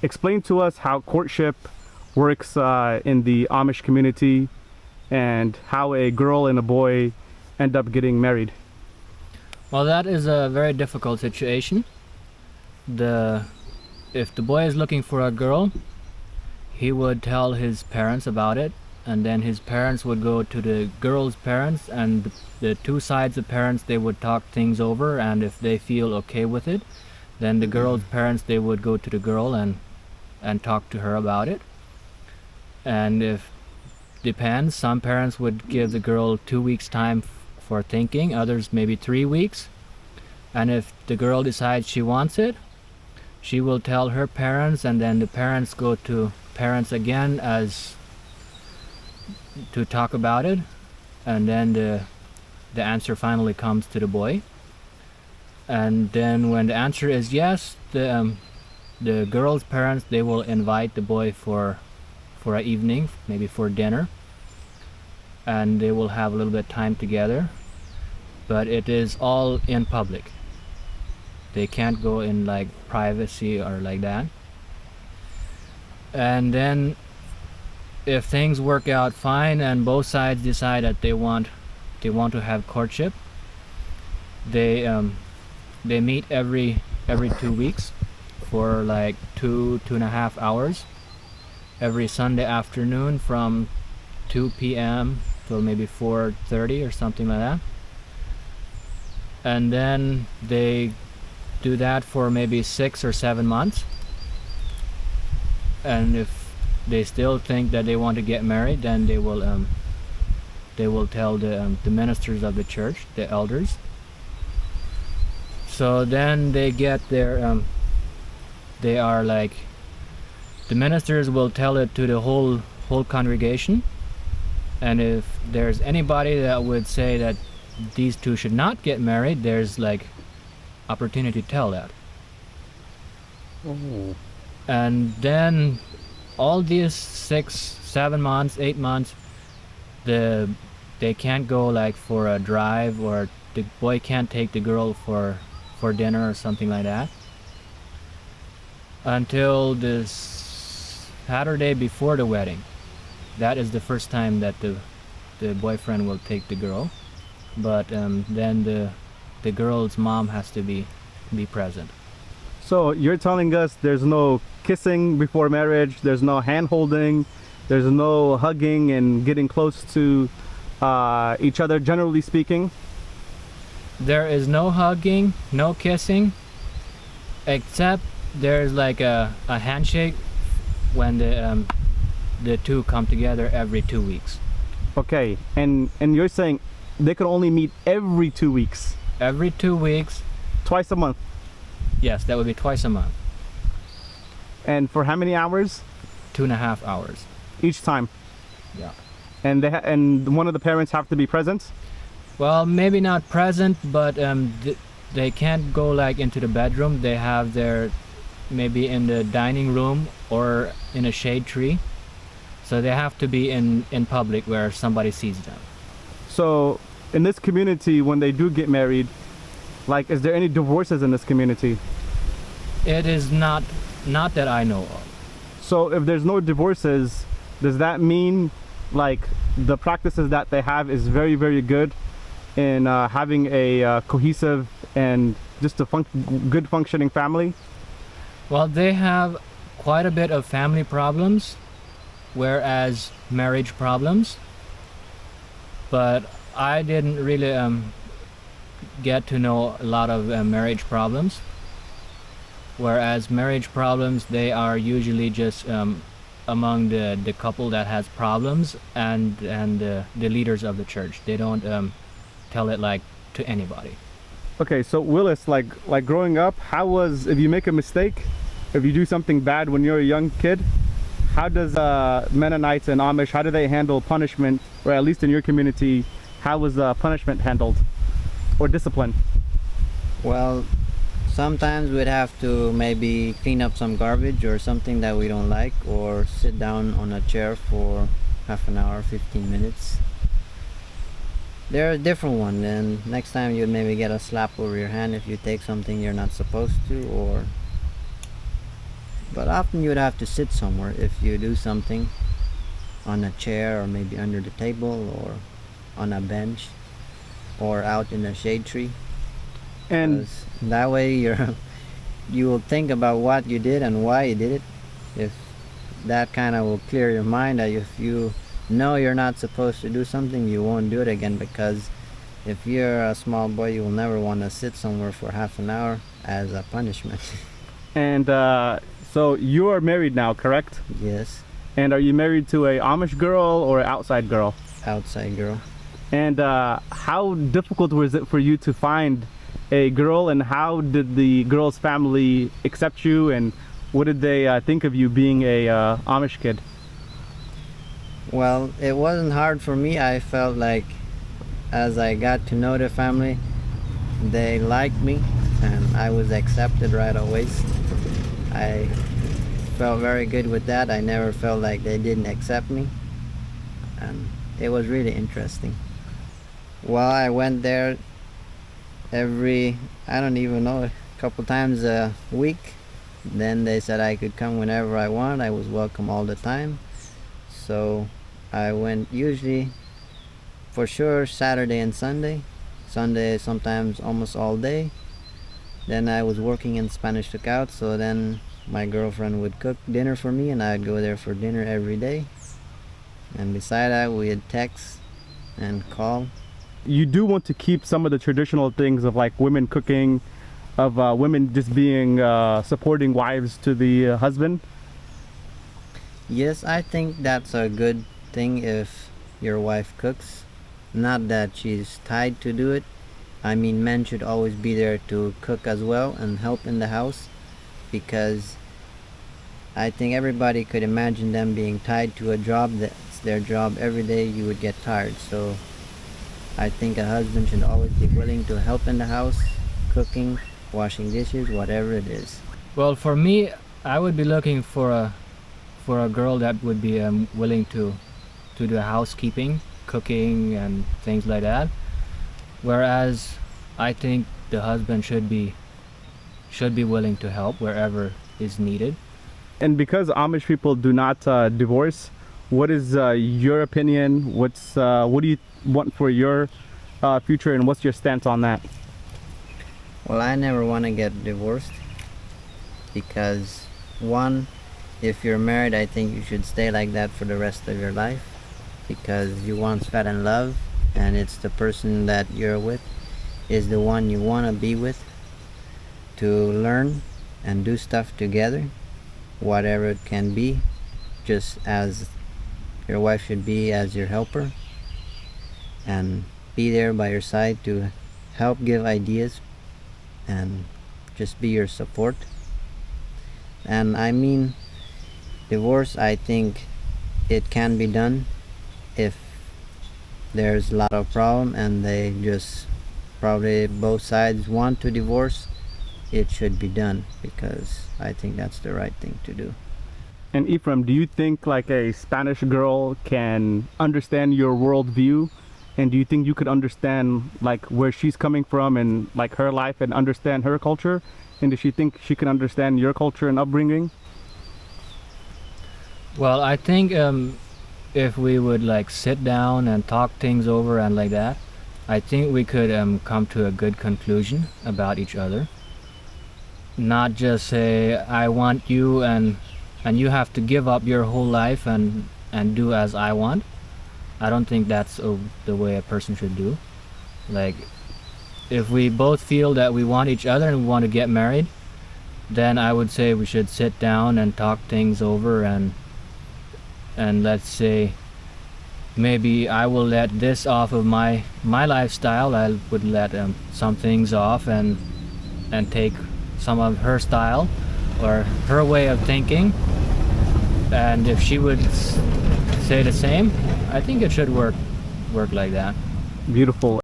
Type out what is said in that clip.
explain to us how courtship works in the Amish community and how a girl and a boy end up getting married. Well, that is a very difficult situation. If the boy is looking for a girl, he would tell his parents about it, and then his parents would go to the girl's parents, and the two sides of parents, they would talk things over, and if they feel okay with it, then the girl's parents, they would go to the girl and talk to her about it. And if depends, some parents would give the girl 2 weeks time for thinking, others maybe 3 weeks. And if the girl decides she wants it, she will tell her parents, and then the parents go to parents again as to talk about it, and then the answer finally comes to the boy. And then when the answer is yes, the girl's parents, they will invite the boy for an evening, maybe for dinner, and they will have a little bit of time together, but it is all in public. They can't go in like privacy or like that. And then if things work out fine and both sides decide that they want to have courtship, they meet every 2 weeks for like 2.5 hours every Sunday afternoon from 2 p.m. till maybe 4:30 or something like that. And then they do that for maybe 6 or 7 months. And if they still think that they want to get married, then they will tell the ministers of the church, the elders. So then they get their they are like, the ministers will tell it to the whole congregation, and if there's anybody that would say that these two should not get married, there's like opportunity to tell that. Oh. And then all these 6, 7 months, 8 months, they can't go like for a drive, or the boy can't take the girl for dinner or something like that, until this Saturday before the wedding. That is the first time that the boyfriend will take the girl, but then the girl's mom has to be present. So you're telling us there's no kissing before marriage, there's no hand holding, there's no hugging and getting close to each other, generally speaking? There is no hugging, no kissing, except there's like a handshake when the two come together every 2 weeks. Okay, and you're saying they could only meet every 2 weeks? Every 2 weeks. Twice a month? Yes, that would be twice a month. And for how many hours? 2.5 hours. Each time? Yeah. And and one of the parents have to be present? Well, maybe not present, but they can't go like into the bedroom. They have their, maybe in the dining room or in a shade tree. So they have to be in public where somebody sees them. So in this community, when they do get married, like, is there any divorces in this community? It is not that I know of. So if there's no divorces, does that mean like the practices that they have is very, very good in having a cohesive and just a good functioning family? Well, they have quite a bit of family problems, whereas marriage problems. But I didn't really get to know a lot of marriage problems. Whereas marriage problems, they are usually just among the couple that has problems and the leaders of the church. They don't tell it like to anybody. Okay, so Willis, like growing up, how was, if you make a mistake, if you do something bad when you're a young kid, how does Mennonites and Amish, how do they handle punishment, or at least in your community, how was punishment handled, or discipline? Well, sometimes we'd have to maybe clean up some garbage or something that we don't like, or sit down on a chair for half an hour, 15 minutes. They're a different one, and next time you'd maybe get a slap over your hand if you take something you're not supposed to, or But often you would have to sit somewhere if you do something on a chair or maybe under the table or on a bench or out in a shade tree. And 'Cause that way you will think about what you did and why you did it. If that kind of will clear your mind, that if you know you're not supposed to do something, you won't do it again, because if you're a small boy, you will never want to sit somewhere for half an hour as a punishment. and so you are married now, correct? Yes, And are you married to a Amish girl or an outside girl? outside girl. And how difficult was it for you to find a girl, and how did the girl's family accept you, and what did they think of you being a Amish kid? Well, it wasn't hard for me. I felt like as I got to know the family, they liked me and I was accepted right away. I felt very good with that. I never felt like they didn't accept me, and it was really interesting. Well, I went there I don't even know, a couple times a week. Then they said I could come whenever I want. I was welcome all the time. So I went usually, for sure, Saturday and Sunday. Sunday sometimes almost all day. Then I was working in Spanish Lookout, so then my girlfriend would cook dinner for me and I'd go there for dinner every day. And beside that, we'd text and call. You do want to keep some of the traditional things of like women cooking, of women just being supporting wives to the husband. Yes, I think that's a good thing if your wife cooks. Not that she's tied to do it. I mean, men should always be there to cook as well and help in the house, because I think everybody could imagine them being tied to a job that's their job every day. You would get tired. So I think a husband should always be willing to help in the house, cooking, washing dishes, whatever it is. Well, for me, I would be looking for a girl that would be willing to do housekeeping, cooking, and things like that. Whereas I think the husband should be willing to help wherever is needed. And because Amish people do not divorce, what is your opinion? What do you want for your future, and what's your stance on that? Well, I never want to get divorced, because one, if you're married, I think you should stay like that for the rest of your life, because you once fell in love and it's the person that you're with is the one you want to be with, to learn and do stuff together, whatever it can be, just as your wife should be as your helper and be there by your side to help give ideas and just be your support. And I mean, divorce, I think it can be done if there's a lot of problem and they just probably both sides want to divorce. It should be done, because I think that's the right thing to do. And Ephraim, do you think like a Spanish girl can understand your worldview? And do you think you could understand like where she's coming from and like her life and understand her culture? And does she think she can understand your culture and upbringing? Well, I think if we would like sit down and talk things over and like that, I think we could come to a good conclusion about each other. Not just say, I want you and you have to give up your whole life and do as I want. I don't think that's the way a person should do. Like, if we both feel that we want each other and we want to get married, then I would say we should sit down and talk things over, and let's say maybe I will let this off of my lifestyle. I would let some things off and take some of her style or her way of thinking. And if she would say the same, I think it should work like that. Beautiful.